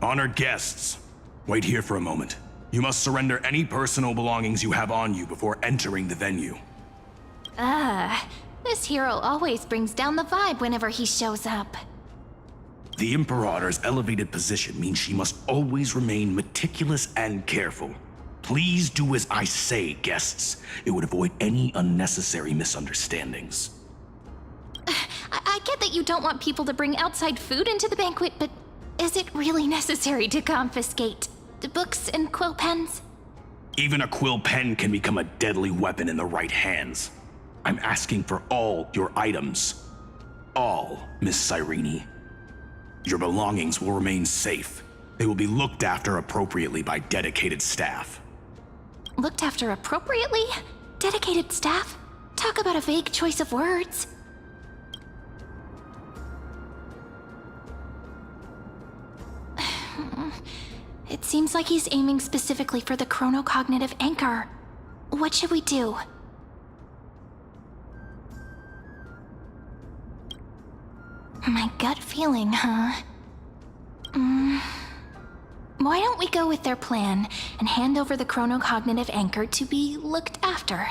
Honored guests, wait here for a moment. You must surrender any personal belongings you have on you before entering the venue. This hero always brings down the vibe whenever he shows up. The Imperator's elevated position means she must always remain meticulous and careful. Please do as I say, guests. It would avoid any unnecessary misunderstandings. I get that you don't want people to bring outside food into the banquet, but is it really necessary to confiscate the books and quill pens? Even a quill pen can become a deadly weapon in the right hands. I'm asking for all your items. All, Miss Cyrene. Your belongings will remain safe. They will be looked after appropriately by dedicated staff. Looked after appropriately? Dedicated staff? Talk about a vague choice of words. It seems like he's aiming specifically for the chronocognitive anchor. What should we do? My gut feeling, huh? Why don't we go with their plan and hand over the chronocognitive anchor to be looked after?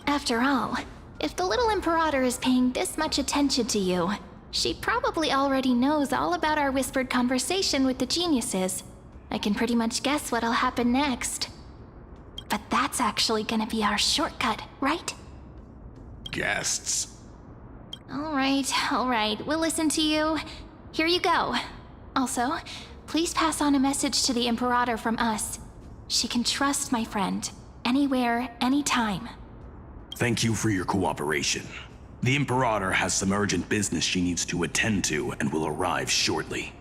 After all, if the little Imperator is paying this much attention to you, she probably already knows all about our whispered conversation with the geniuses. I can pretty much guess what'll happen next. But that's actually gonna be our shortcut, right? Guests. All right, we'll listen to you. Here you go. Also, please pass on a message to the Imperator from us. She can trust my friend, anywhere, anytime. Thank you for your cooperation. The Imperator has some urgent business she needs to attend to and will arrive shortly.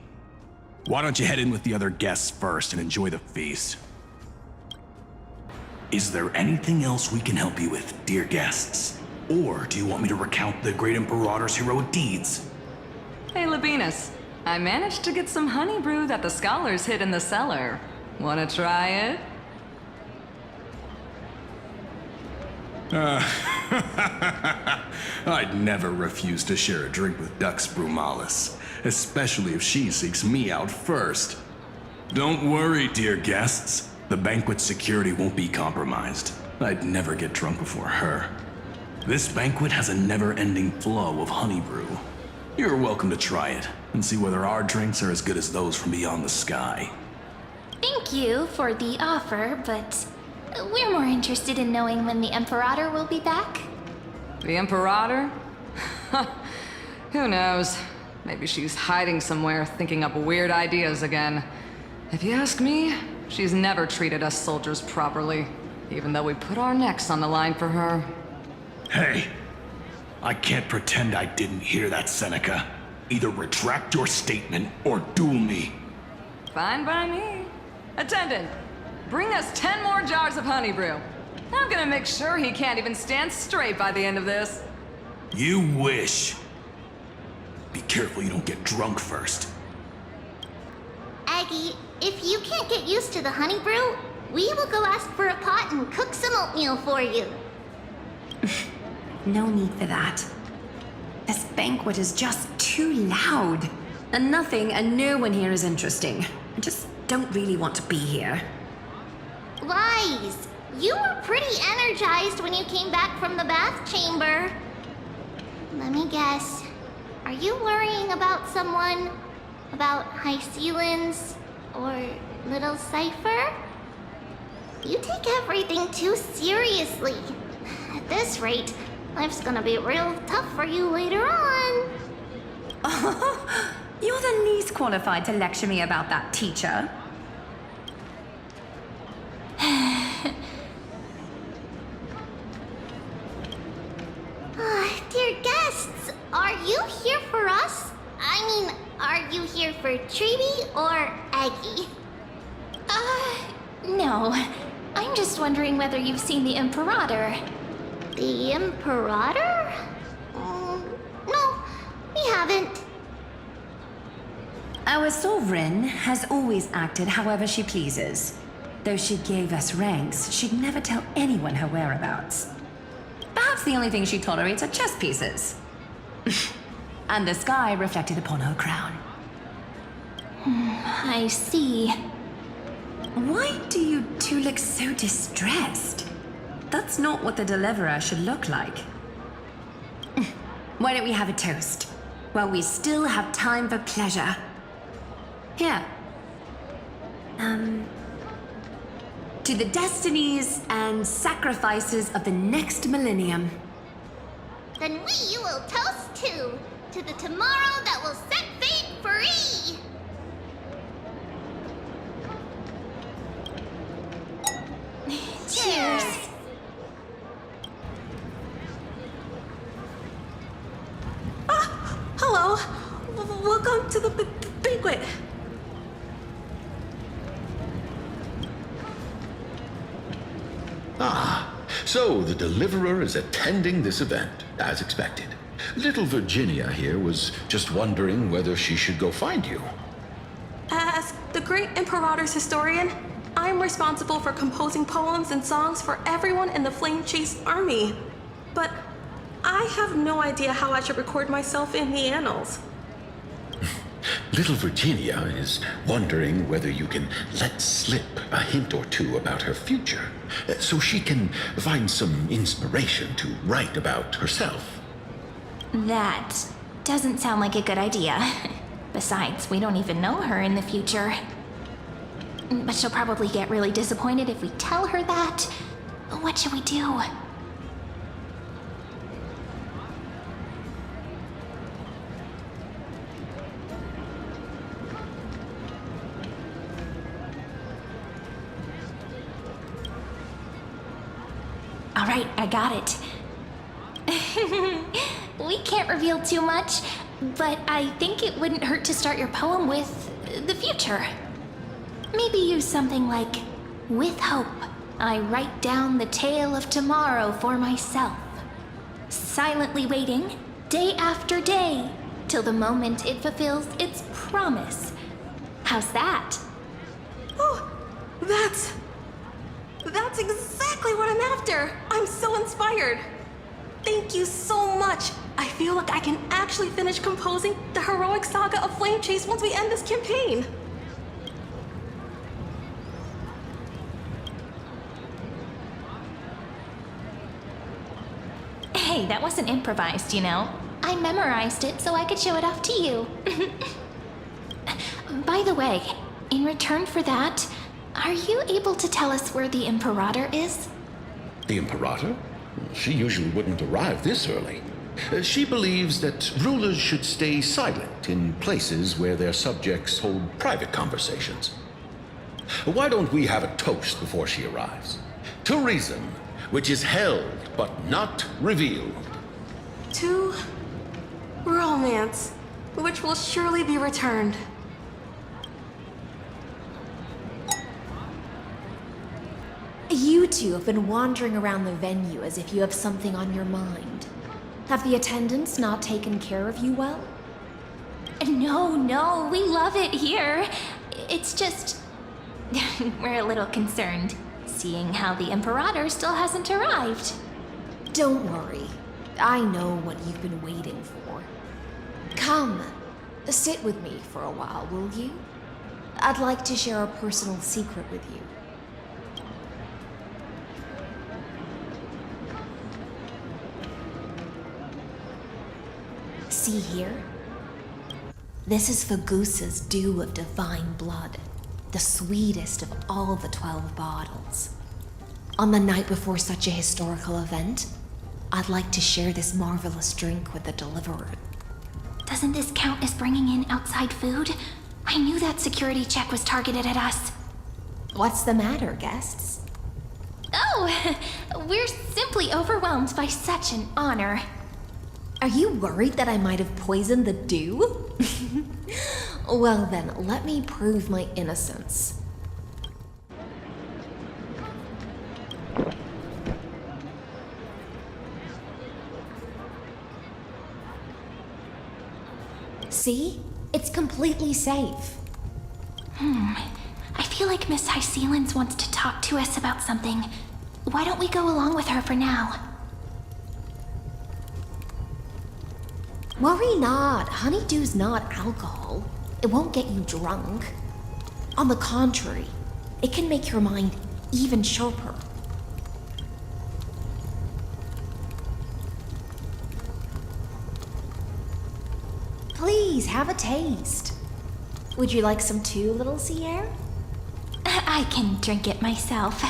Why don't you head in with the other guests first and enjoy the feast? Is there anything else we can help you with, dear guests? Or do you want me to recount the great Imperator's heroic deeds? Hey, Lygus. I managed to get some honey brew that the scholars hid in the cellar. Wanna try it? I'd never refuse to share a drink with Dux Brumalis, especially if she seeks me out first. Don't worry, dear guests. The banquet security won't be compromised. I'd never get drunk before her. This banquet has a never-ending flow of honey brew. You're welcome to try it and see whether our drinks are as good as those from beyond the sky. Thank you for the offer, but we're more interested in knowing when the Imperator will be back. The Imperator? Who knows? Maybe she's hiding somewhere, thinking up weird ideas again. If you ask me, she's never treated us soldiers properly, even though we put our necks on the line for her. Hey, I can't pretend I didn't hear that, Seneca. Either retract your statement or duel me. Fine by me. Attendant, bring us 10 more jars of honey brew. I'm gonna make sure he can't even stand straight by the end of this. You wish. Be careful you don't get drunk first. Aggie, if you can't get used to the honey brew, we will go ask for a pot and cook some oatmeal for you. No need for that. This banquet is just too loud. And nothing and no one here is interesting. I just don't really want to be here. Lies! You were pretty energized when you came back from the bath chamber. Let me guess. Are you worrying about someone? About High Ceilings? Or Little Cypher? You take everything too seriously. At this rate, life's gonna be real tough for you later on. You're the least qualified to lecture me about that, teacher. Dear guests, are you here for us? I mean, are you here for Treaty or Aggie? No. I'm just wondering whether you've seen the Imperator. The Imperator? No, we haven't. Our sovereign has always acted however she pleases. Though she gave us ranks, she'd never tell anyone her whereabouts. Perhaps the only thing she tolerates are chess pieces. And the sky reflected upon her crown. I see. Why do you two look so distressed? That's not what the deliverer should look like. Why don't we have a toast? While we still have time for pleasure. Here. To the destinies and sacrifices of the next millennium. Then we will toast to the tomorrow that will set fate free! Cheers! Hello. Welcome to the banquet. So the deliverer is attending this event, as expected. Little Virginia here was just wondering whether she should go find you. As the great Imperator's historian, I'm responsible for composing poems and songs for everyone in the Flame Chase army. But I have no idea how I should record myself in the annals. Little Virginia is wondering whether you can let slip a hint or two about her future, so she can find some inspiration to write about herself. That doesn't sound like a good idea. Besides, we don't even know her in the future. But she'll probably get really disappointed if we tell her that. What should we do? All right, I got it. We can't reveal too much, but I think it wouldn't hurt to start your poem with the future. Maybe use something like, "With hope, I write down the tale of tomorrow for myself, silently waiting, day after day, till the moment it fulfills its promise." How's that? Oh, that's exactly what I'm after. I'm so inspired. Thank you so much. I feel like I can actually finish composing the heroic saga of Flame Chase once we end this campaign. Hey, that wasn't improvised, you know. I memorized it so I could show it off to you. By the way, in return for that, are you able to tell us where the Imperator is? The Imperator? She usually wouldn't arrive this early. She believes that rulers should stay silent in places where their subjects hold private conversations. Why don't we have a toast before she arrives? To reason, which is held but not revealed. To romance, which will surely be returned. You two have been wandering around the venue as if you have something on your mind. Have the attendants not taken care of you well? No, we love it here. It's just... we're a little concerned, seeing how the Imperator still hasn't arrived. Don't worry. I know what you've been waiting for. Come, sit with me for a while, will you? I'd like to share a personal secret with you. See here? This is Fagusa's dew of divine blood, the sweetest of all the 12 bottles. On the night before such a historical event, I'd like to share this marvelous drink with the deliverer. Doesn't this count as bringing in outside food? I knew that security check was targeted at us. What's the matter, guests? Oh, we're simply overwhelmed by such an honor. Are you worried that I might have poisoned the dew? Well then, let me prove my innocence. See? It's completely safe. I feel like Miss Hysealins wants to talk to us about something. Why don't we go along with her for now? Worry not, honeydew's not alcohol. It won't get you drunk. On the contrary, it can make your mind even sharper. Please, have a taste. Would you like some too, little Sierra? I can drink it myself.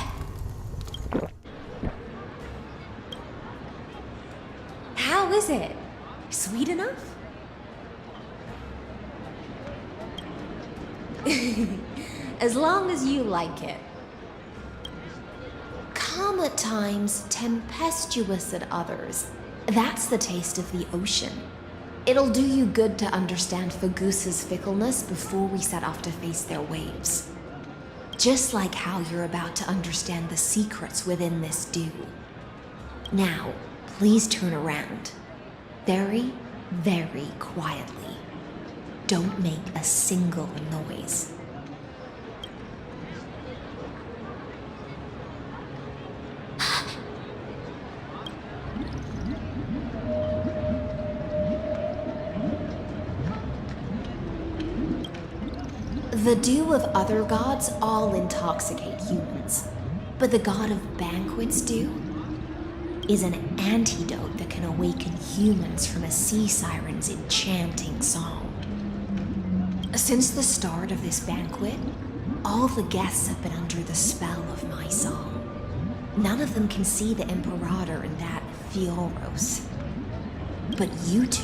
How is it? Sweet enough? As long as you like it. Calm at times, tempestuous at others. That's the taste of the ocean. It'll do you good to understand Fagusa's fickleness before we set off to face their waves. Just like how you're about to understand the secrets within this dew. Now, please turn around. Very, very quietly. Don't make a single noise. The dew of other gods all intoxicate humans, but the god of banquets dew is an antidote that can awaken humans from a sea siren's enchanting song. Since the start of this banquet, all the guests have been under the spell of my song. None of them can see the Imperator and that Fioros. But you two,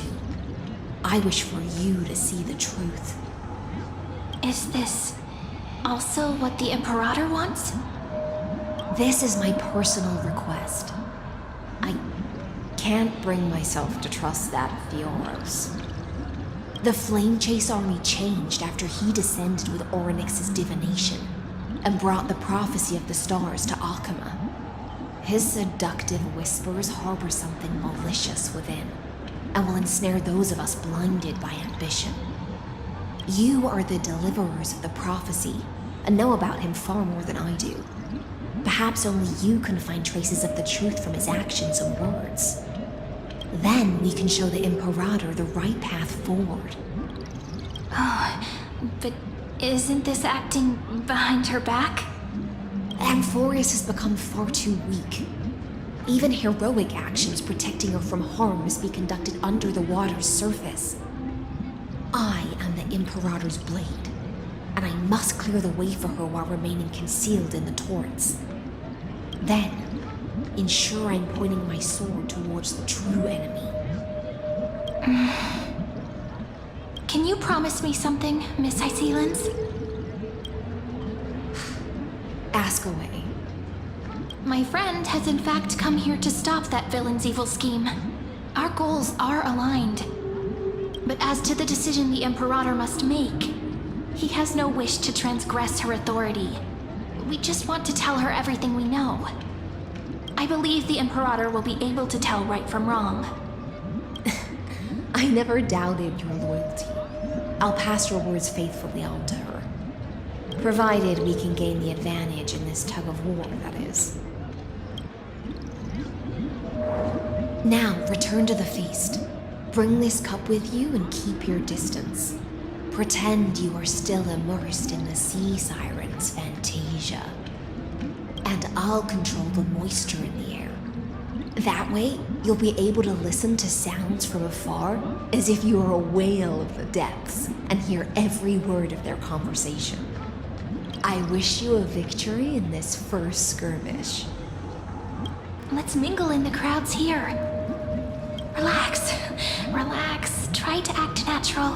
I wish for you to see the truth. Is this also what the Imperator wants? This is my personal request. I can't bring myself to trust that Fioros. The Flame Chase army changed after he descended with Orynyx's divination and brought the prophecy of the stars to Akama. His seductive whispers harbor something malicious within and will ensnare those of us blinded by ambition. You are the deliverers of the prophecy and know about him far more than I do. Perhaps only you can find traces of the truth from his actions and words. Then we can show the Imperator the right path forward. Oh, but isn't this acting behind her back? Amphorius has become far too weak. Even heroic actions protecting her from harm must be conducted under the water's surface. I am the Imperator's blade, and I must clear the way for her while remaining concealed in the torrents. Then, ensure I'm pointing my sword towards the true enemy. Can you promise me something, Miss Hycelens? Ask away. My friend has in fact come here to stop that villain's evil scheme. Our goals are aligned. But as to the decision the Imperator must make, he has no wish to transgress her authority. We just want to tell her everything we know. I believe the Imperator will be able to tell right from wrong. I never doubted your loyalty. I'll pass your words faithfully on to her. Provided we can gain the advantage in this tug of war, that is. Now, return to the feast. Bring this cup with you and keep your distance. Pretend you are still immersed in the sea siren's fantasia. And I'll control the moisture in the air. That way, you'll be able to listen to sounds from afar as if you were a whale of the depths and hear every word of their conversation. I wish you a victory in this first skirmish. Let's mingle in the crowds here. Relax, relax. Try to act natural.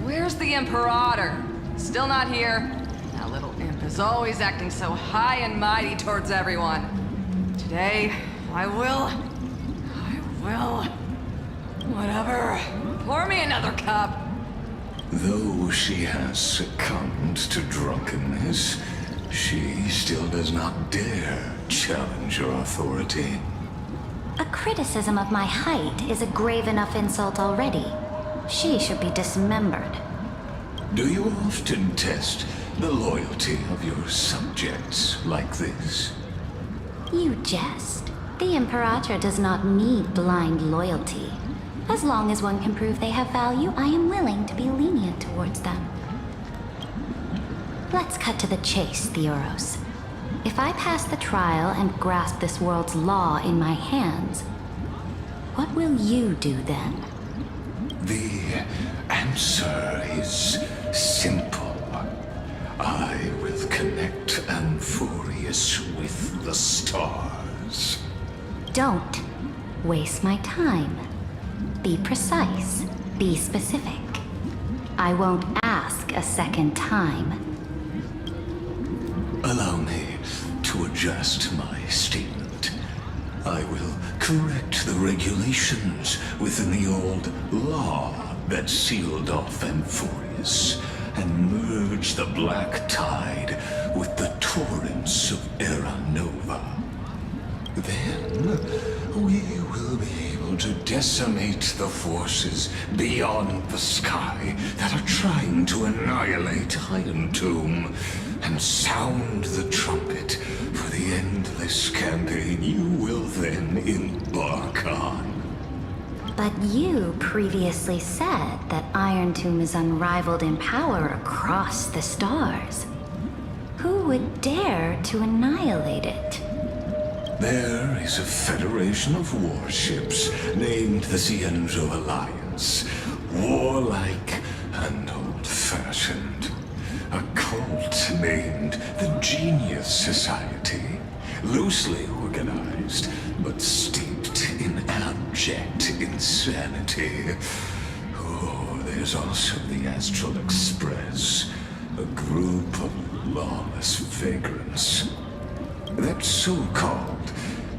Where's the Imperator? Still not here. That little imp is always acting so high and mighty towards everyone. Today, I will. Whatever. Pour me another cup. Though she has succumbed to drunkenness, she still does not dare challenge your authority. A criticism of my height is a grave enough insult already. She should be dismembered. Do you often test the loyalty of your subjects like this? You jest. The Imperator does not need blind loyalty. As long as one can prove they have value, I am willing to be lenient towards them. Let's cut to the chase, Theoros. If I pass the trial and grasp this world's law in my hands, what will you do then? The answer is simple. I will connect Amphorius with the stars. Don't waste my time. Be precise. Be specific. I won't ask a second time. Allow me to adjust my statement. I will correct the regulations within the old law that sealed off Amphorius and merge the black tide with the torrents of Era Nova. Then we will be able to decimate the forces beyond the sky that are trying to annihilate Iron Tomb and sound the trumpet for the endless campaign you will then embark on. But you previously said that Iron Tomb is unrivaled in power across the stars. Who would dare to annihilate it? There is a federation of warships named the Cienzo Alliance, warlike and old-fashioned. A cult named the Genius Society, loosely organized, but steeped in abject insanity. Oh, there's also the Astral Express, a group of lawless vagrants. That so-called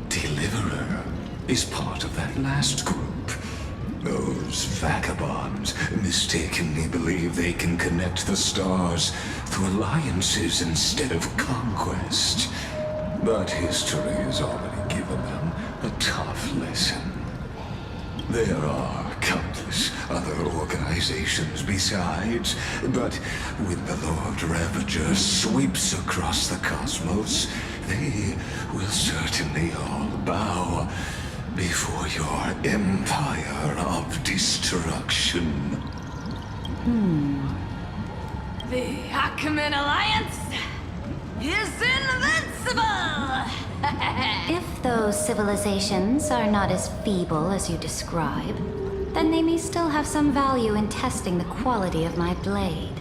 Deliverer is part of that last group. Those vagabonds mistakenly believe they can connect the stars through alliances instead of conquest. But history has already given them a tough lesson. There are countless other organizations besides, but when the Lord Ravager sweeps across the cosmos, they will certainly all bow before your empire of destruction. The Achaemen Alliance is invincible! If those civilizations are not as feeble as you describe, then they may still have some value in testing the quality of my blade.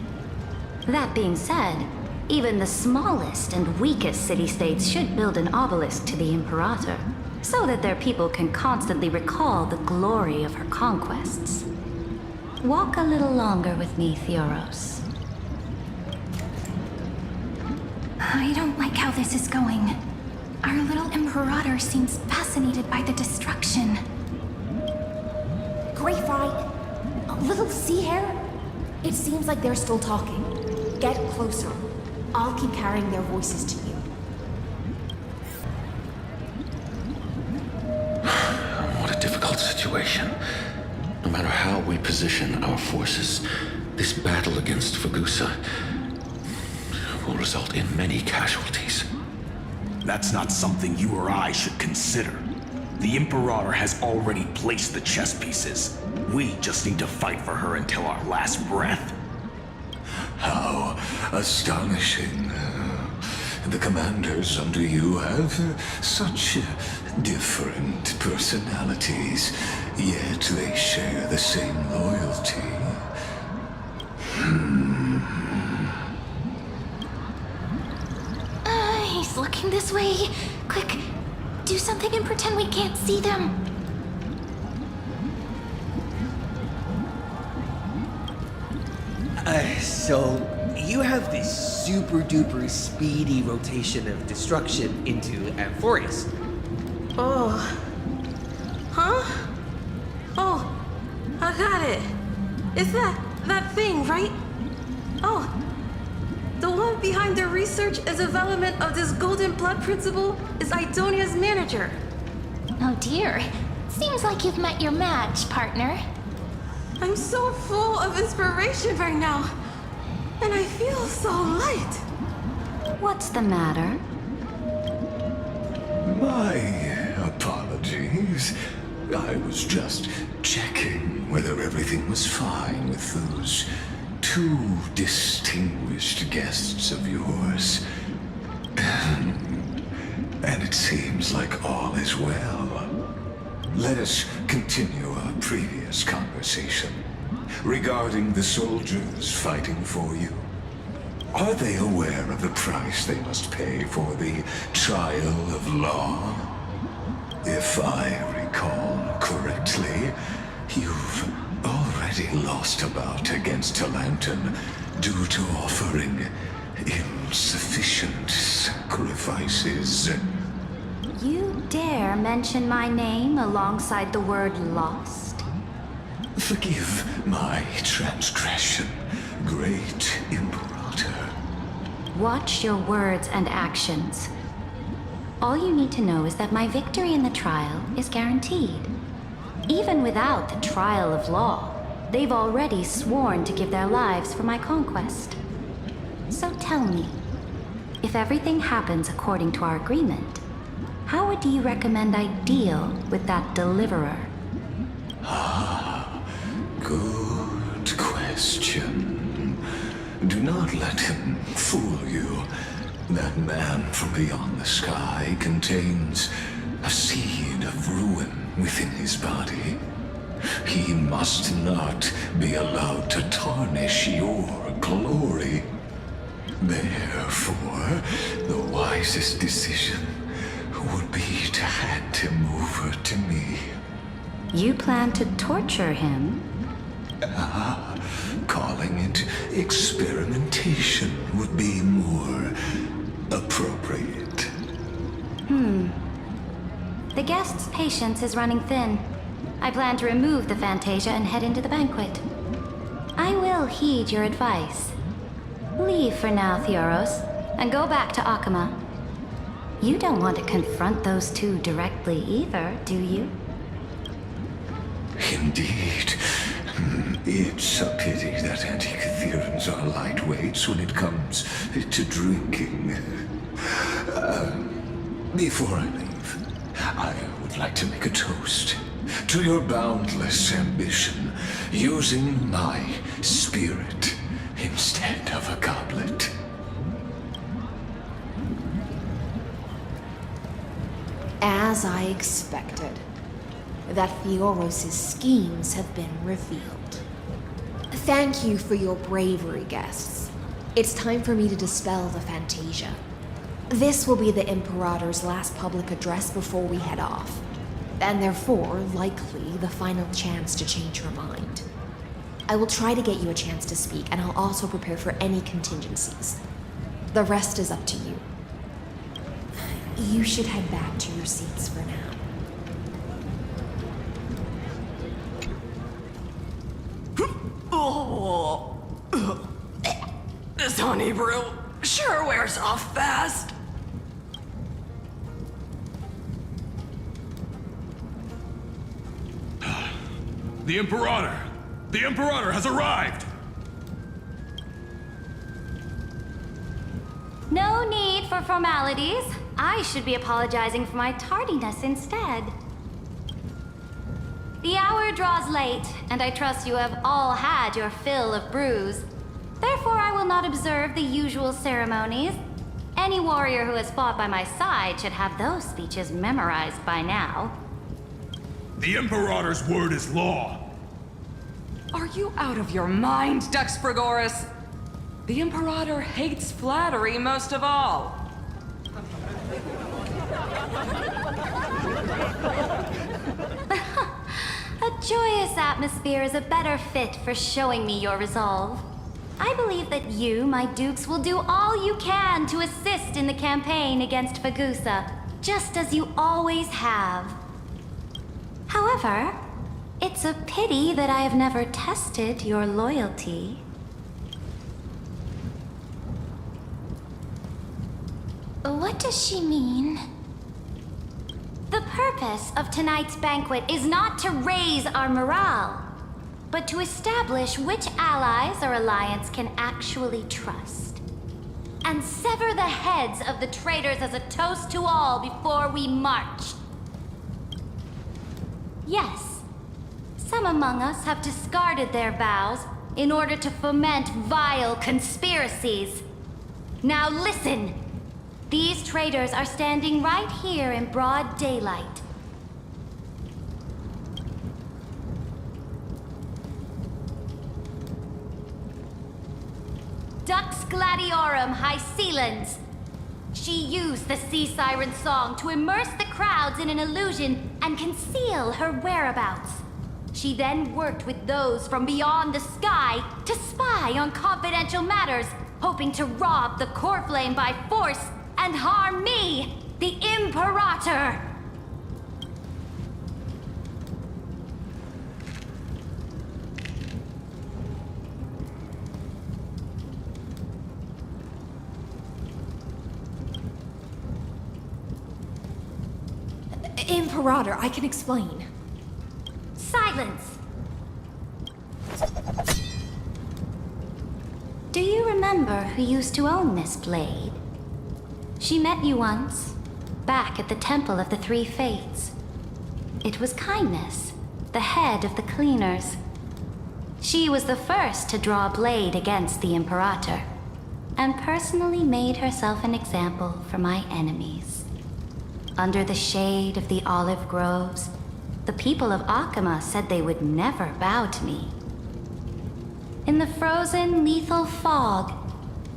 That being said, even the smallest and weakest city-states should build an obelisk to the Imperator, so that their people can constantly recall the glory of her conquests. Walk a little longer with me, Theoros. I don't like how this is going. Our little Imperator seems fascinated by the destruction. Grapevine, little sea hare. It seems like they're still talking. Get closer. I'll keep carrying their voices to you. What a difficult situation. No matter how we position our forces, this battle against Fagusa will result in many casualties. That's not something you or I should consider. The Imperator has already placed the chess pieces. We just need to fight for her until our last breath. How astonishing. The commanders under you have such different personalities, yet they share the same loyalty. He's looking this way. Quick, do something and pretend we can't see them. So you have this super duper speedy rotation of destruction into Amphorius. Oh. Huh? Oh, I got it. It's that thing, right? Oh. The one behind the research and development of this golden blood principle is Idonia's manager. Oh dear. Seems like you've met your match, partner. I'm so full of inspiration right now. And I feel so light. What's the matter? My apologies. I was just checking whether everything was fine with those two distinguished guests of yours. And it seems like all is well. Let us continue our previous conversation regarding the soldiers fighting for you. Are they aware of the price they must pay for the trial of law? If I recall correctly, you've already lost a bout against Talanton due to offering insufficient sacrifices. You dare mention my name alongside the word lost? Forgive my transgression, great Imperator. Watch your words and actions. All you need to know is that my victory in the trial is guaranteed. Even without the trial of law, they've already sworn to give their lives for my conquest. So tell me, if everything happens according to our agreement, how would you recommend I deal with that deliverer? Good question. Do not let him fool you. That man from beyond the sky contains a seed of ruin within his body. He must not be allowed to tarnish your glory. Therefore, the wisest decision would be to hand him over to me. You plan to torture him? Calling it experimentation would be more appropriate. The guest's patience is running thin. I plan to remove the Fantasia and head into the banquet. I will heed your advice. Leave for now, Theoros, and go back to Akama. You don't want to confront those two directly either, do you? Indeed. It's a pity that Antikytherans are lightweights when it comes to drinking. Before I leave, I would like to make a toast to your boundless ambition, using my spirit instead of a goblet. As I expected, that Theoros' schemes have been revealed. Thank you for your bravery, guests. It's time for me to dispel the Fantasia. This will be the Imperator's last public address before we head off, and therefore, likely, the final chance to change your mind. I will try to get you a chance to speak, and I'll also prepare for any contingencies. The rest is up to you. You should head back to your seats for now. This honey brew sure wears off fast. The Imperator! The Imperator has arrived! No need for formalities. I should be apologizing for my tardiness instead. The hour draws late, and I trust you have all had your fill of brews. Therefore, I will not observe the usual ceremonies. Any warrior who has fought by my side should have those speeches memorized by now. The Imperator's word is law. Are you out of your mind, Dux Frigoris? The Imperator hates flattery most of all. A joyous atmosphere is a better fit for showing me your resolve. I believe that you, my dukes, will do all you can to assist in the campaign against Fagusa, just as you always have. However, it's a pity that I have never tested your loyalty. What does she mean? The purpose of tonight's banquet is not to raise our morale, but to establish which allies our alliance can actually trust. And sever the heads of the traitors as a toast to all before we march. Yes. Some among us have discarded their vows in order to foment vile conspiracies. Now listen! These traitors are standing right here in broad daylight. Dux Gladiorum Hycelens. She used the Sea Siren song to immerse the crowds in an illusion and conceal her whereabouts. She then worked with those from beyond the sky to spy on confidential matters, hoping to rob the core flame by force and harm me, the Imperator! Imperator, I can explain. Silence! Do you remember who used to own this blade? She met you once, back at the Temple of the Three Fates. It was Kindness, the head of the cleaners. She was the first to draw a blade against the Imperator, and personally made herself an example for my enemies. Under the shade of the olive groves, the people of Akama said they would never bow to me. In the frozen, lethal fog,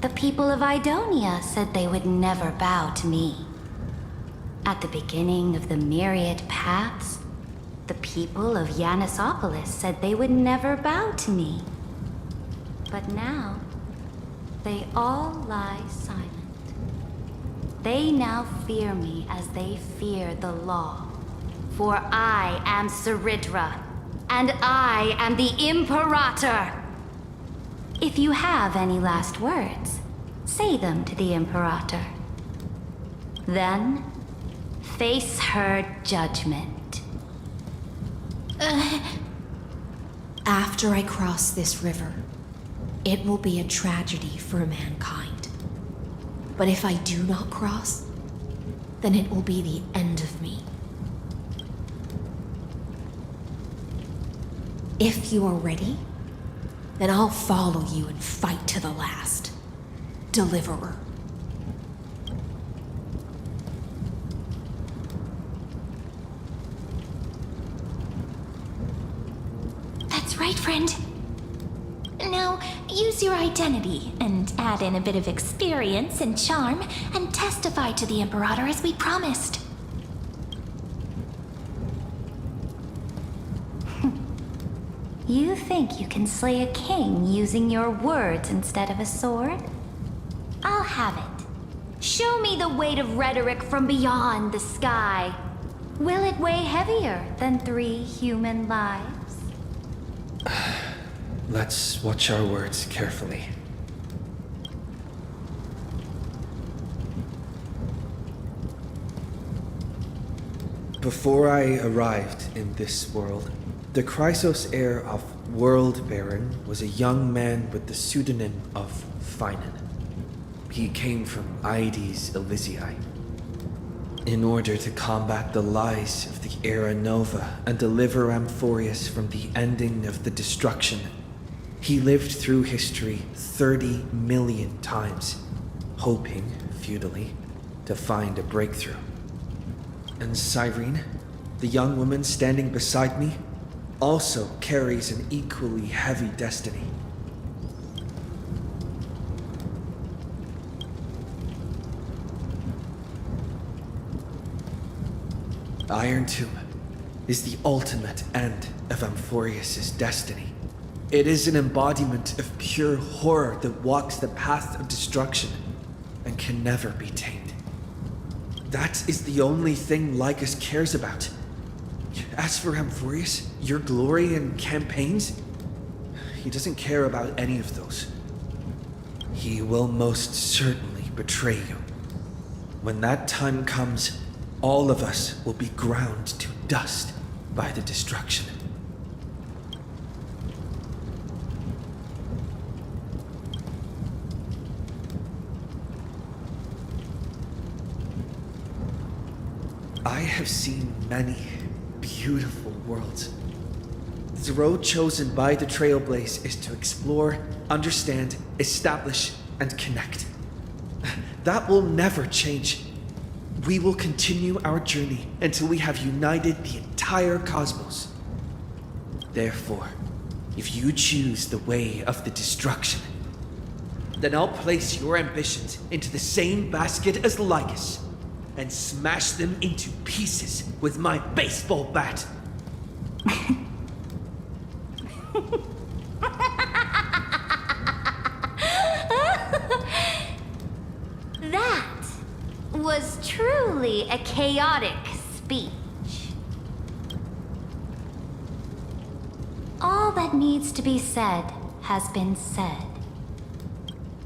the people of Idonia said they would never bow to me. At the beginning of the myriad paths, the people of Yanisopolis said they would never bow to me. But now, they all lie silent. They now fear me as they fear the law. For I am Saridra, and I am the Imperator! If you have any last words, say them to the Imperator. Then, face her judgment. After I cross this river, it will be a tragedy for mankind. But if I do not cross, then it will be the end of me. If you are ready, then I'll follow you and fight to the last. Deliverer. That's right, friend. Now, use your identity and add in a bit of experience and charm and testify to the Imperator as we promised. You think you can slay a king using your words instead of a sword? I'll have it. Show me the weight of rhetoric from beyond the sky. Will it weigh heavier than 3 human lives? Let's watch our words carefully. Before I arrived in this world, the Chrysos heir of World Baron was a young man with the pseudonym of Finan. He came from Aides Elysiae. In order to combat the lies of the Era Nova and deliver Amphorius from the ending of the destruction, he lived through history 30 million times, hoping, futilely, to find a breakthrough. And Cyrene, the young woman standing beside me, also carries an equally heavy destiny. Iron Tomb is the ultimate end of Amphorius' destiny. It is an embodiment of pure horror that walks the path of destruction and can never be tamed. That is the only thing Lygus cares about. As for Amphorius, your glory and campaigns, he doesn't care about any of those. He will most certainly betray you. When that time comes, all of us will be ground to dust by the destruction. I have seen many beautiful world. The road chosen by the Trailblaze is to explore, understand, establish, and connect. That will never change. We will continue our journey until we have united the entire cosmos. Therefore, if you choose the way of the destruction, then I'll place your ambitions into the same basket as Lygus and smash them into pieces with my baseball bat. That was truly a chaotic speech. All that needs to be said has been said.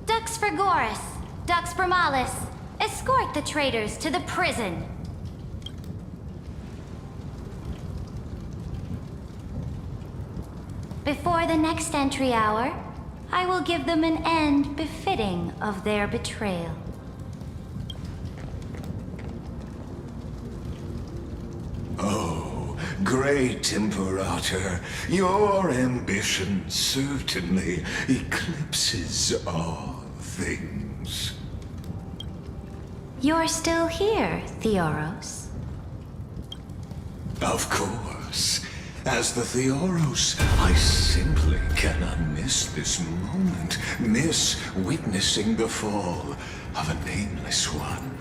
Dux Frigoris, Dux Bromalis, escort the traitors to the prison. Before the next entry hour, I will give them an end befitting of their betrayal. Oh, great Imperator, your ambition certainly eclipses all things. You're still here, Theoros. Of course. As the Theoros, I simply cannot miss this moment, miss witnessing the fall of a nameless one.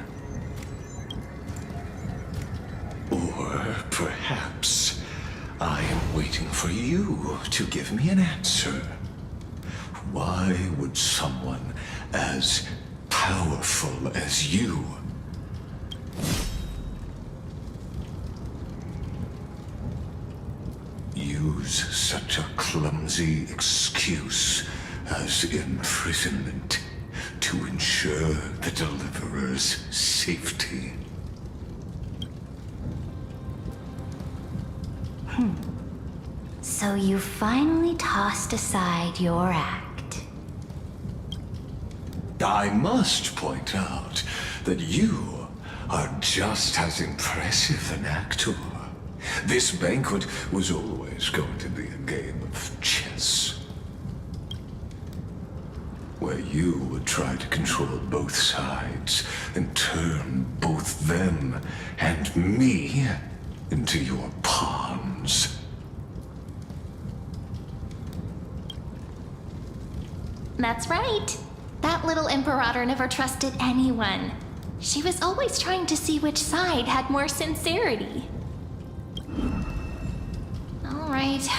Or perhaps I am waiting for you to give me an answer. Why would someone as powerful as you use such a clumsy excuse as imprisonment to ensure the Deliverer's safety? So you finally tossed aside your act. I must point out that you are just as impressive an actor. This banquet was always going to be a game of chess, where you would try to control both sides and turn both them and me into your pawns. That's right. That little Imperator never trusted anyone. She was always trying to see which side had more sincerity.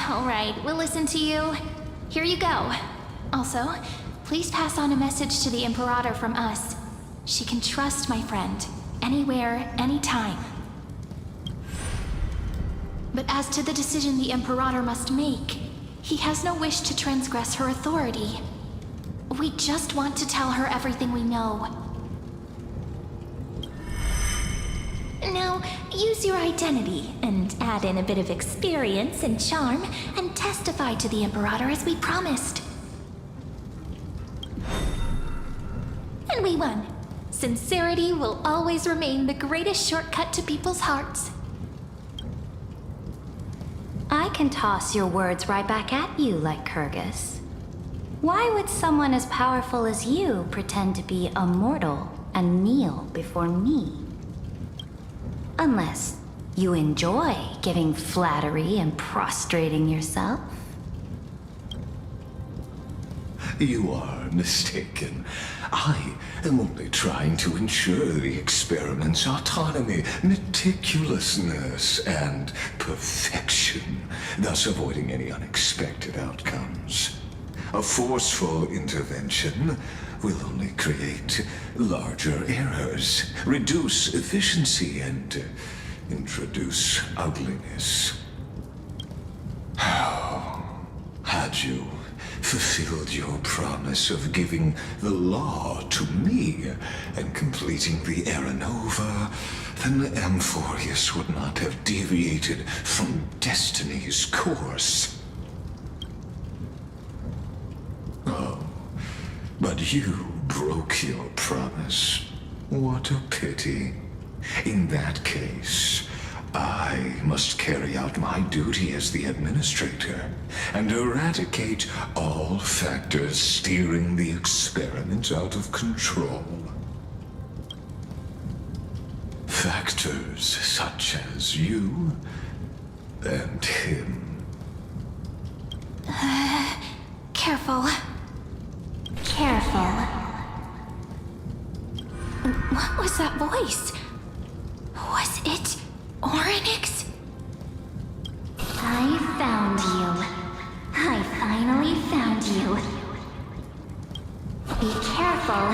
All right, we'll listen to you. Here you go. Also, please pass on a message to the Imperator from us. She can trust my friend, anywhere, anytime. But as to the decision the Imperator must make, he has no wish to transgress her authority. We just want to tell her everything we know. Now, use your identity and add in a bit of experience and charm and testify to the Imperator as we promised. And we won. Sincerity will always remain the greatest shortcut to people's hearts. I can toss your words right back at you, like Kyrgyz. Why would someone as powerful as you pretend to be a mortal and kneel before me? Unless you enjoy giving flattery and prostrating yourself. You are mistaken. I am only trying to ensure the experiment's autonomy, meticulousness, and perfection, thus avoiding any unexpected outcomes. A forceful intervention will only create larger errors, reduce efficiency, and introduce ugliness. Had you fulfilled your promise of giving the law to me and completing the Aranova, then Amphorius would not have deviated from destiny's course. But you broke your promise. What a pity. In that case, I must carry out my duty as the administrator and eradicate all factors steering the experiment out of control. Factors such as you and him. Careful. Careful. What was that voice? Was it Oryx? I found you. I finally found you. Be careful.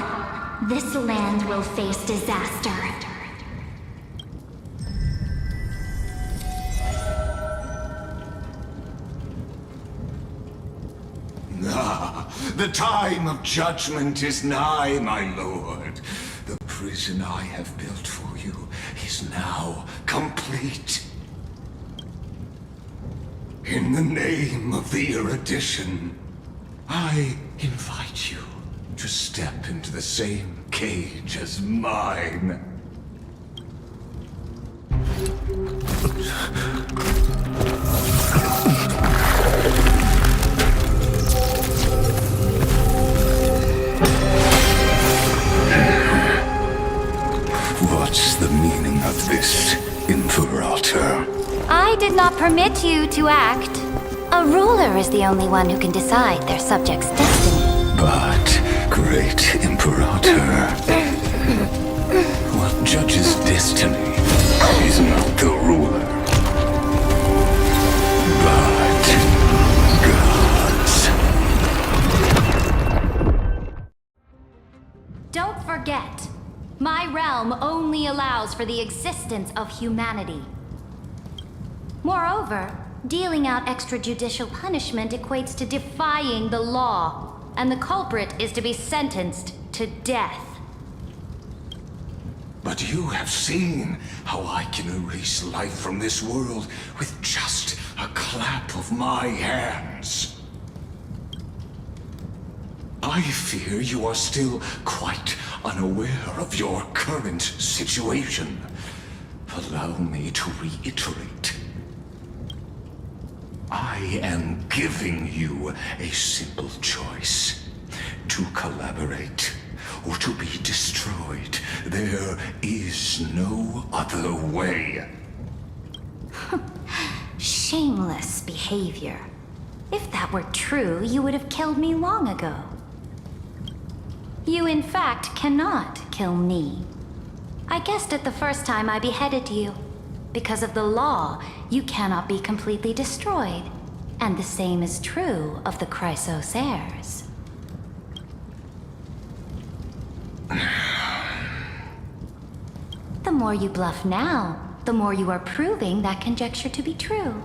This land will face disaster. The time of judgment is nigh, my lord. The prison I have built for you is now complete. In the name of the erudition, I invite you to step into the same cage as mine. What's the meaning of this, Imperator? I did not permit you to act. A ruler is the only one who can decide their subject's destiny. But, great Imperator, what judges destiny is not the ruler, but gods. Don't forget, my realm only allows for the existence of humanity. Moreover, dealing out extrajudicial punishment equates to defying the law, and the culprit is to be sentenced to death. But you have seen how I can erase life from this world with just a clap of my hands. I fear you are still quite unaware of your current situation. Allow me to reiterate. I am giving you a simple choice. To collaborate or to be destroyed. There is no other way. Shameless behavior. If that were true, you would have killed me long ago. You, in fact, cannot kill me. I guessed it the first time I beheaded you. Because of the law, you cannot be completely destroyed. And the same is true of the Chrysos heirs. The more you bluff now, the more you are proving that conjecture to be true.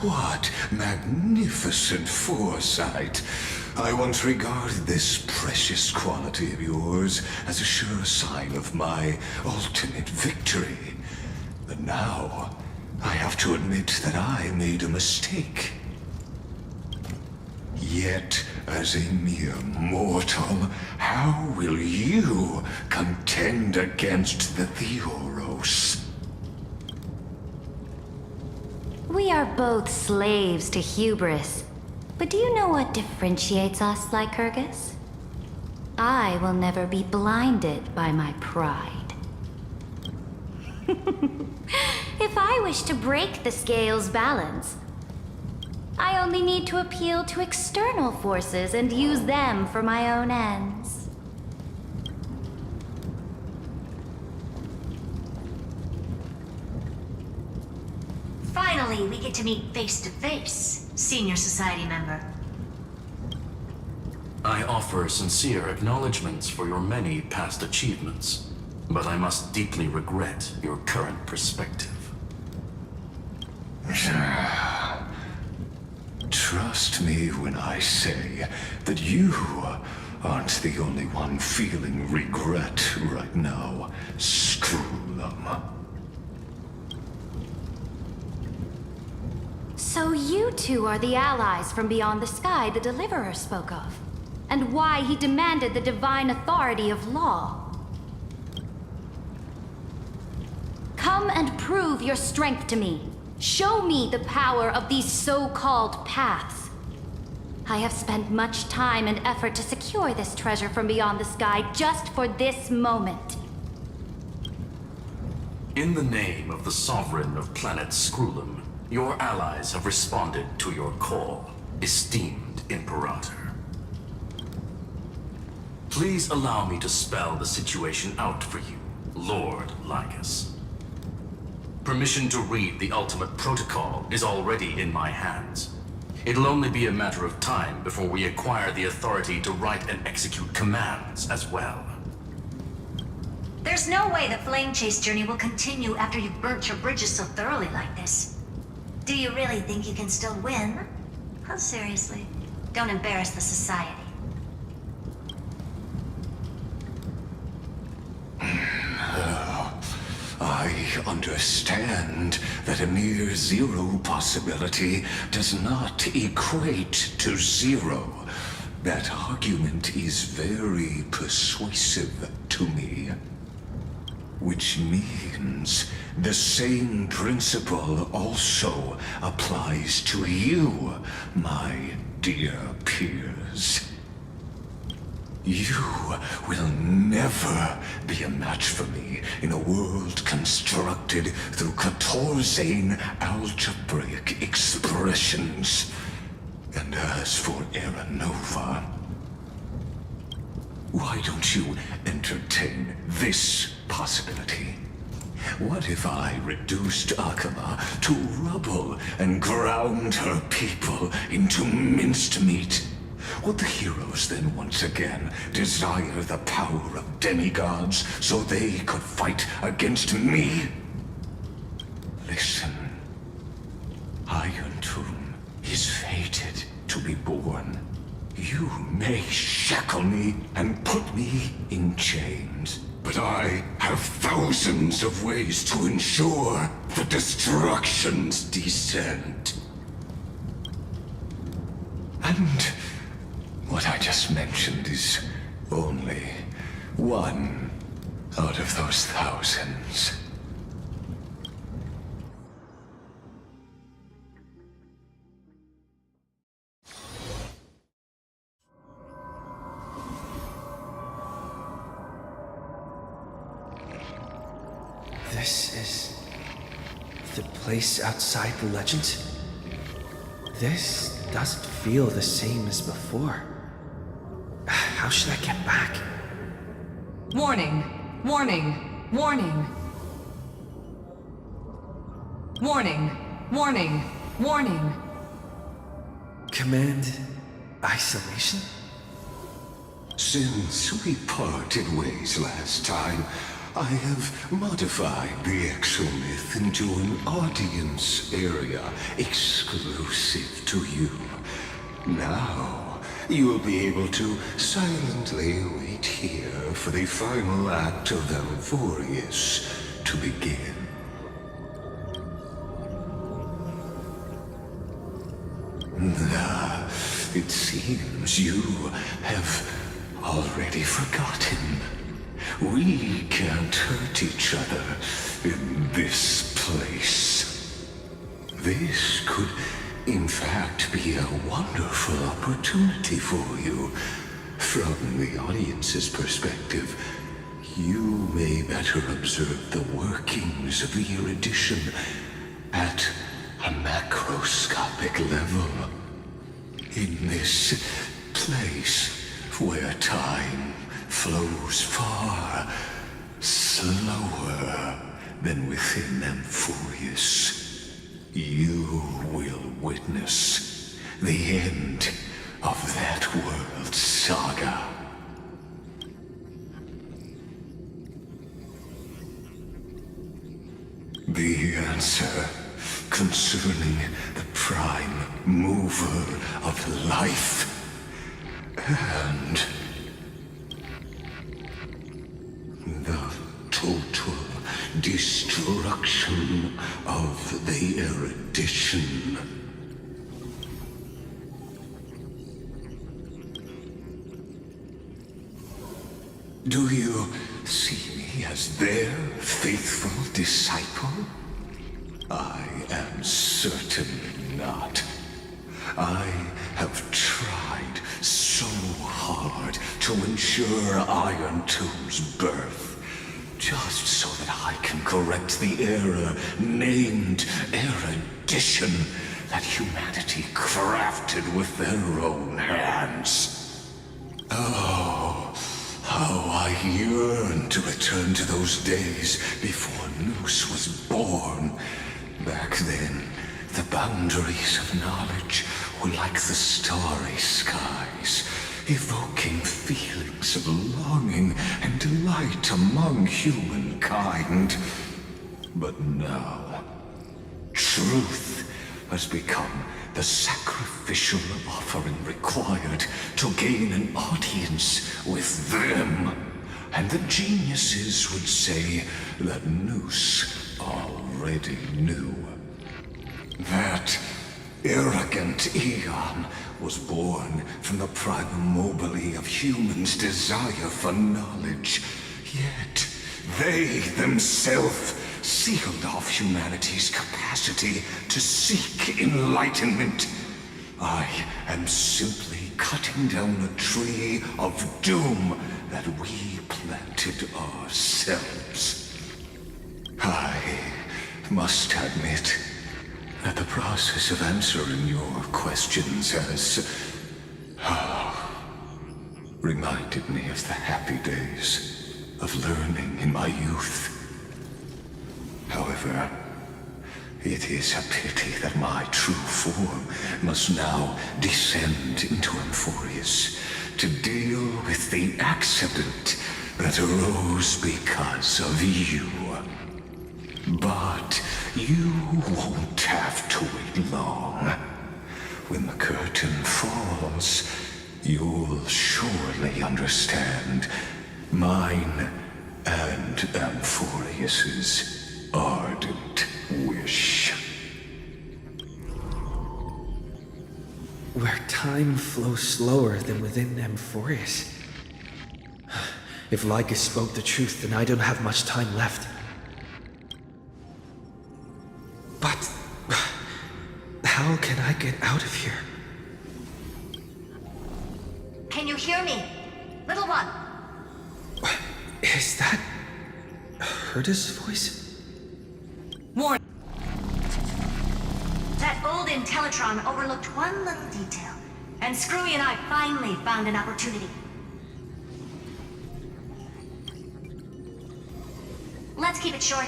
What magnificent foresight! I once regarded this precious quality of yours as a sure sign of my ultimate victory. But now, I have to admit that I made a mistake. Yet, as a mere mortal, how will you contend against the Theoros? We are both slaves to hubris. But do you know what differentiates us, Lycurgus? I will never be blinded by my pride. If I wish to break the scale's balance, I only need to appeal to external forces and use them for my own ends. Finally, we get to meet face to face, senior society member. I offer sincere acknowledgments for your many past achievements, but I must deeply regret your current perspective. Trust me when I say that you aren't the only one feeling regret right now, Scroolum. So you two are the allies from beyond the sky the Deliverer spoke of, and why he demanded the divine authority of law. Come and prove your strength to me. Show me the power of these so-called paths. I have spent much time and effort to secure this treasure from beyond the sky just for this moment. In the name of the Sovereign of planet Scrulum, your allies have responded to your call, esteemed Imperator. Please allow me to spell the situation out for you, Lord Lygus. Permission to read the ultimate protocol is already in my hands. It'll only be a matter of time before we acquire the authority to write and execute commands as well. There's no way the flame chase journey will continue after you've burnt your bridges so thoroughly like this. Do you really think you can still win? Oh, seriously, don't embarrass the society. I understand that a mere zero possibility does not equate to zero. That argument is very persuasive to me. Which means the same principle also applies to you, my dear peers. You will never be a match for me in a world constructed through Catorzain algebraic expressions. And as for Aranova, why don't you entertain this possibility? What if I reduced Akama to rubble and ground her people into minced meat? Would the heroes then once again desire the power of demigods so they could fight against me? Listen, Iron Tomb is fated to be born. You may shackle me and put me in chains, but I have thousands of ways to ensure the destruction's descent. And what I just mentioned is only one out of those thousands. This is the place outside the legend? This doesn't feel the same as before. How should I get back? Warning! Warning! Warning! Warning! Warning! Warning! Command isolation? Since we parted ways last time, I have modified the exomyth into an audience area exclusive to you. Now, you'll be able to silently wait here for the final act of Amphorius to begin. It seems you have already forgotten. We can't hurt each other in this place. This could, in fact, be a wonderful opportunity for you. From the audience's perspective, you may better observe the workings of the erudition at a macroscopic level. In this place where time flows far slower than within Amphorius, you will witness the end of that world's saga. The answer concerning the prime mover of life and the total destruction of the erudition. Do you see me as their faithful disciple? I am certainly not. I have tried so hard to ensure Iron Two's birth, just so that I can correct the error named erudition that humanity crafted with their own hands. Oh, how I yearn to return to those days before Noose was born. Back then, the boundaries of knowledge were like the starry skies, evoking feelings of longing and delight among humankind. But now, truth has become the sacrificial offering required to gain an audience with them. And the geniuses would say that Noose already knew. That arrogant Eon was born from the primobile of humans' desire for knowledge. Yet, they themselves sealed off humanity's capacity to seek enlightenment. I am simply cutting down a tree of doom that we planted ourselves. I must admit that the process of answering your questions has reminded me of the happy days of learning in my youth. However, it is a pity that my true form must now descend into Amphorius to deal with the accident that arose because of you. But you won't have to wait long. When the curtain falls, you'll surely understand mine and Amphorius's ardent wish. Where time flows slower than within Amphorius. If Lygus spoke the truth, then I don't have much time left. But how can I get out of here? Can you hear me? Little one. Is that Herta's voice? Warning. That old Intellitron overlooked one little detail, and Screwy and I finally found an opportunity. Let's keep it short.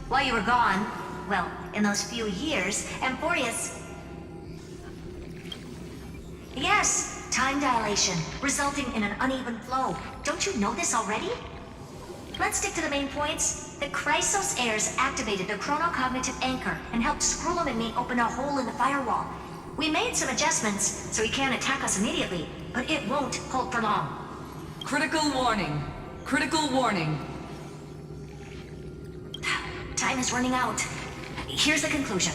While you were gone, well, in those few years, Amphorius... Yes, time dilation, resulting in an uneven flow. Don't you know this already? Let's stick to the main points. The Chrysos heirs activated the chronocognitive anchor and helped Skrullum and me open a hole in the firewall. We made some adjustments, so he can't attack us immediately, but it won't hold for long. Critical warning. Critical warning. Time is running out. Here's the conclusion.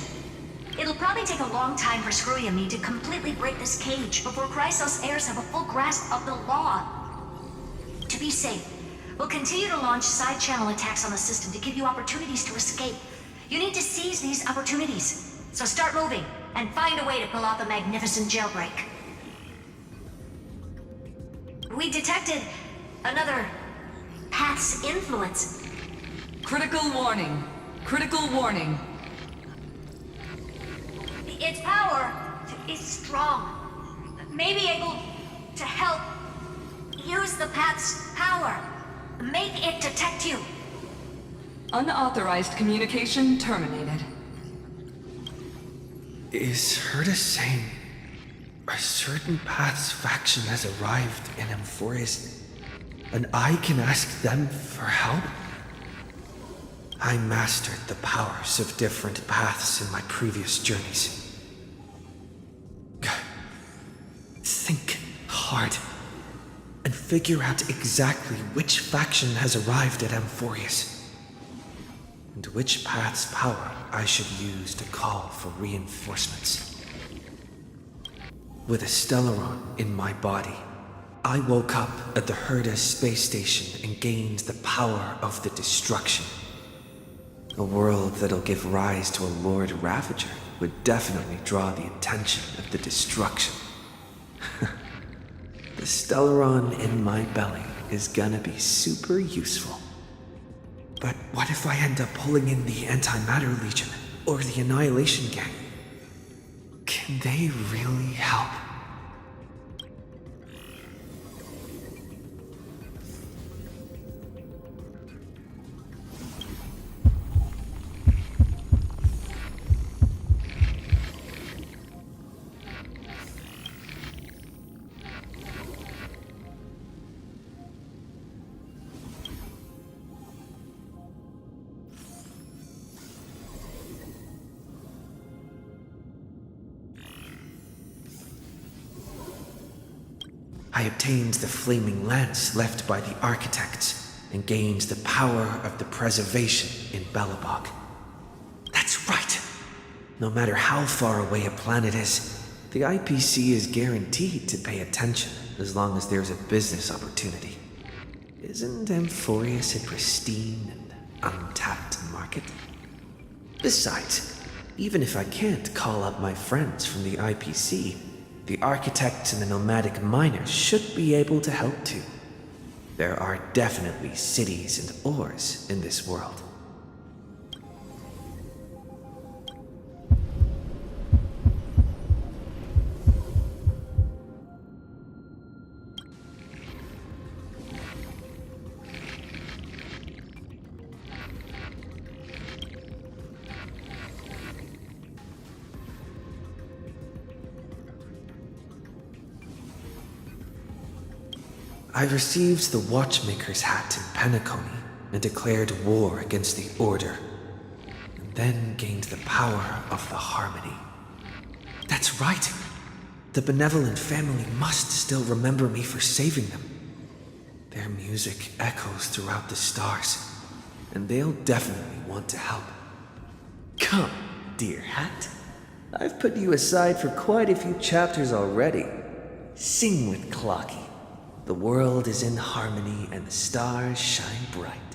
It'll probably take a long time for Screwy and me to completely break this cage before Chrysos heirs have a full grasp of the law. To be safe, we'll continue to launch side-channel attacks on the system to give you opportunities to escape. You need to seize these opportunities. So start moving, and find a way to pull off a magnificent jailbreak. We detected another Path's influence. Critical warning. Critical warning. Its power is strong. May be able to help use the Path's power. Make it detect you. Unauthorized communication terminated. Is Herta saying a certain Path's faction has arrived in Amphorius, and I can ask them for help? I mastered the powers of different paths in my previous journeys. Think hard and figure out exactly which faction has arrived at Amphorius, and which path's power I should use to call for reinforcements. With a Stellaron in my body, I woke up at the Herda space station and gained the power of the destruction. A world that'll give rise to a Lord Ravager would definitely draw the attention of the destruction. The Stellaron in my belly is gonna be super useful. But what if I end up pulling in the Antimatter Legion or the Annihilation Gang? Can they really help? I obtained the flaming lance left by the architects and gained the power of the preservation in Belobog. That's right! No matter how far away a planet is, the IPC is guaranteed to pay attention as long as there's a business opportunity. Isn't Amphorius a pristine and untapped market? Besides, even if I can't call up my friends from the IPC, the architects and the nomadic miners should be able to help too. There are definitely cities and ores in this world. I received the Watchmaker's hat in Penacony and declared war against the Order, and then gained the power of the Harmony. That's right! The benevolent family must still remember me for saving them. Their music echoes throughout the stars, and they'll definitely want to help. Come, dear hat. I've put you aside for quite a few chapters already. Sing with Clocky. The world is in harmony and the stars shine bright.